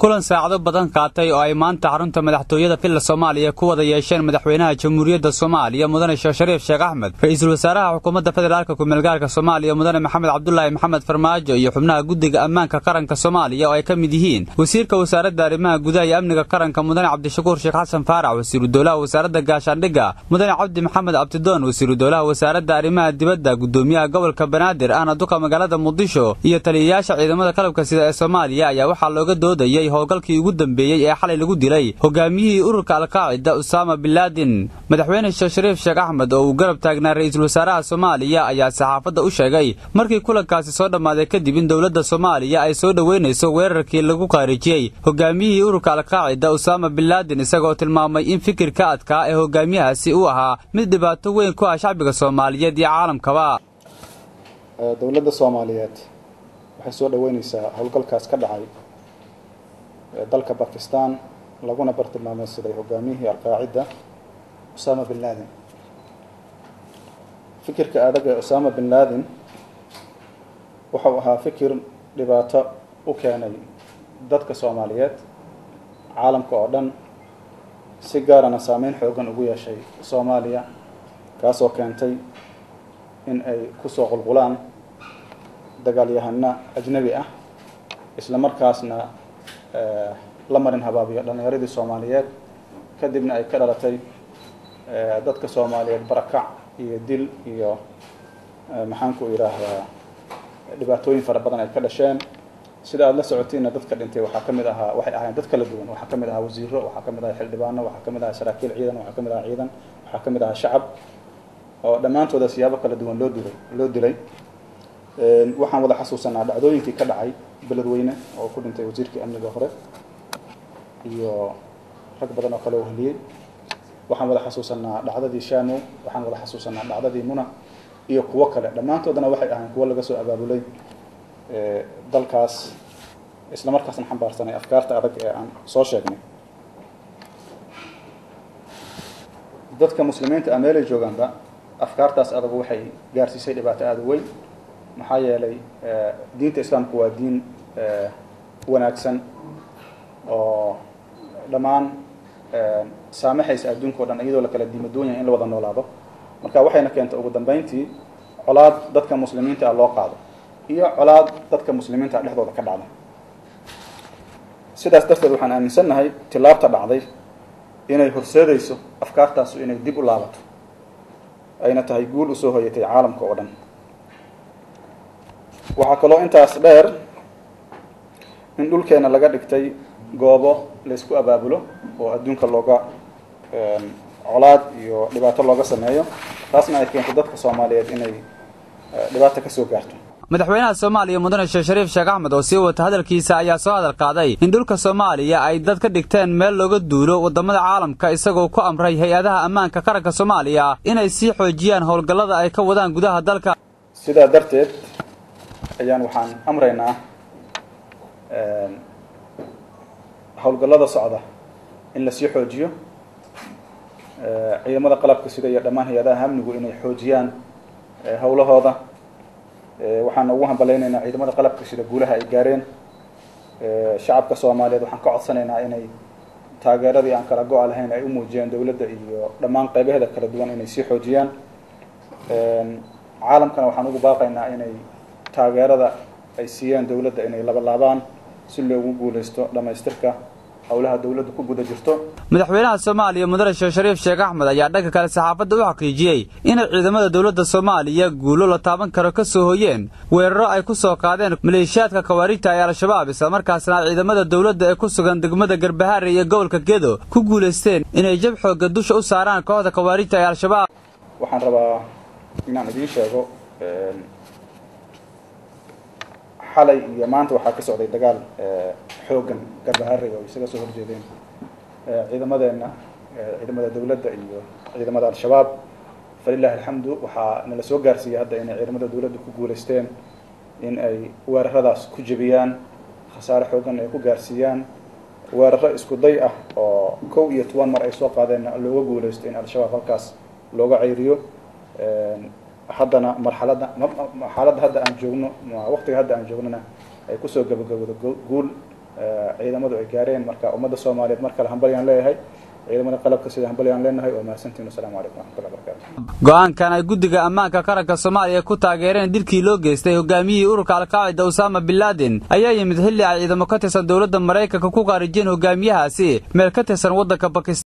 kulan saacado badan qaatay oo ay maanta xarunta madaxtooyada filla Soomaaliya ku wada yeesheen madaxweynaha Jamhuuriyadda Soomaaliya mudane Shariif Sheekh Axmed ra'iisul wasaaraha xukuumadda federaalka ku meelgaarka Soomaaliya mudane Maxamed Cabdullaahi Maxamed Farmaajo iyo xubnaha guddiga ammaanka qaranka Soomaaliya oo ay ka mid yihiin wasiirka wasaaradda arrimaha gudaha iyo amniga qaranka mudane Cabdishakuur Sheekh Xasan Faarac wasiiru dowlaha wasaaradda gaashaandhigga mudane Cabdi Maxamed Abdidoon wasiiru dowlaha wasaaradda arrimaha dibadda gudoomiyaha gobolka Banaadir ahna duqa magaalada Muqdisho iyo taliyayaasha ciidamada qalabka sida ee Soomaaliya ayaa waxa looga doodayay howlgalkii ugu dambeeyay ee xalay lagu dilay hogaamiyihii ururka Al-Qaa'ida Usaama bin Laden madaxweyne Shariif Sheekh Axmed oo uu garab taagnaa ra'iisul wasaaraha Soomaaliya ayaa saxaafadda u sheegay markii kulankaasi soo dhamaaday kadib in dawladda Soomaaliya ay soo dhaweynayso weerarkii lagu qaarijiyay hogaamiyihii ururka Al-Qaa'ida Usaama bin Laden isagoo tilmaamay in fikirka adkaa ee hogaamiyahaasi uu ahaa mid dhibaato weyn ku ah shacbiga Soomaaliyeed iyo caalamkaba dawladda Soomaaliyeed waxay soo dhaweynaysaa howlgalkaas ka dhacay dalka Pakistan laguna bartilmaameedsaday hogaamiyihii Al-Qaa'ida Usaama bin Laden fikirka adag ee Usaama bin Laden wuxuu ahaa fikir dhibaato u keenay dadka Soomaaliyeed caalamka oo dhan si gaar ah saameyn xoogan ugu yeeshay Soomaaliya kaasoo keentay in ay ku soo qulqulaan dagaalyahana ajnabi ah isla markaasna la marin habaabiyo dhalinyaradii Soomaaliyeed kadibna ay ka dhalatay dadka Soomaaliyeed barakac iyo dil iyo maxaan ku yiraahdaa dhibaatooyin fara badan ay ka dhasheen sida aad la socotiina dadka dhintay waxa kamid ahaa waxay ahaayeen dad kala duwan waxa kamid ahaa wasiiro waxa kamid ahaa xildhibaano waxa kamid ahaa saraakiil ciidan waxa kamid ahaa ciidan waxa kamid ahaa shacab oo dhamaantooda siyaabo kala duwan loo dilay waxaan wada xasuusanaa dhacdooyinkii ka dhacay beledweyne oo ku dhintay wasiirkii amniga hore iyo rag badan oo kale oo heliyay waxaan wada xasuusanaa dhacdadii Shaamo waxaan wada xasuusanaa dhacdadii Muna iyo kuwa kale dhamaantoodna waxay ahaayeen kuwa laga soo abaabulay dalkaas isla markaasna xambaarsanay afkaarta adag ee aan soo sheegnay dadka muslimiinta Ameerika joogaanba afkaartaas adag waxay gaarsiisay dhibaato aad u weyn maxaa yeelay diinta islaamku waa diin wanaagsan oo dhamaan saamaxaysa adduunka oo dhan iyadoo la kala diimo doon yahay in la wada noolaado marka waxayna keentay ugu dambeyntii colaad dadka muslimiinta loo qaado iyo colaad dadka muslimiinta dhexdooda ka dhacda sidaas darteed waxaan aaminsanahay tilaabta dhacday inay horseedayso afkaartaas inay dib u laabato ayna tahay guul u soo hoyatay caalamka oo dhan waxa kaloo intaas dheer in dhulkeena laga dhigtay goobo la isku abaabulo oo adduunka looga colaad iyo dhibaato looga sameeyo taasna ay keento dadka Soomaaliyeed inay dhibaato ka soo gaarto madaxweynaha Soomaaliya mudane Shariif Sheekh Axmed oo sii wata hadalkiisa ayaa soo hadal qaaday in dhulka Soomaaliya ay dad ka dhigteen meel looga duulo wadamada caalamka isagoo ku amray hay'adaha ammaanka qaranka Soomaaliya inay sii xoojiyaan howlgallada ay ka wadaan gudaha dalka sidaa darteed ayaan waxaan amraynaa howlgallada socda in la sii xoojiyo ciidamada qalabka sida iyo dhammaan hay'adaha amnigu inay xoojiyaan howlahooda waxaan ugu hambaleynaynaa ciidamada qalabka sida guulaha ay gaareen shacabka Soomaaliyeed waxaan ka codsanaynaa inay taageeradii aan kala go'al lahayn ay u muujiyaan dawladda iyo dhammaan qaybaheeda kala duwan inay sii xoojiyaan caalamkana waxaan ugu baaqaynaa inay taageerada ay siiyaan dawladda inay laabaan si loogu guuleysto dhamaystirka howlaha dawladdu ku guda jirto madaxweynaha Soomaaliya mudane Shariif Sheekh Axmed ayaa dhanka kale saxaafadda u xaqiijiyay in ciidamada dawladda Soomaaliya guulo la taaban karo ka soo hoyeen weeraro ay ku soo qaadeen maleeshiyaadka Khawaariijta ee Al-Shabaab isla markaasna ciidamada dawladda ee ku sugan degmada Garbaharre iyo gobolka Gedo ku guuleysteen inay jab xoog dusha u saaraan kooxda Khawaariijta ee Al-Shabaab waxaan rabaa inaan idin sheego xalay iyo maanta waxa ka socday dagaal xoogan Garbaharre oo isaga soo horjeedeen ciidamadeena ciidamada dawladda iyo ciidamada Al-Shabaab falillahi alhamdu waxa nala soo gaarsiiyay hadda in ciidamada dawladda ku guuleysteen in ay weeraradaas ku jabiyaan khasaare xoogan ay ku gaarsiiyaan weeraro isku day ah oo 12 mar ay soo qaadeen looga guuleystay in Al-Shabaab halkaas looga ceyriyo haddana marxaladda hadda aan joogno waqtiga hadda aan joognana ay ku soo gabagabado guul ciidamadu ay gaareen marka ummadda Soomaaliyeed marka la hambaliyaan leeyahay ciidamada qalabka sida hambaliyaan leenahay oo mahadsantiin assalaamu calaykum warahmatullahi wabarakatuh go'aankan ay guddiga ammaanka qaranka Soomaaliya ku taageereen dilkii loo geystay hogaamiyihii ururka Al-Qaa'ida Osama bin Laden ayaa yimid xilli ay ciidamo ka tirsan dawladda Mareykanka ku qaarijeen hogaamiyahaasi meel ka tirsan waddanka Pakistan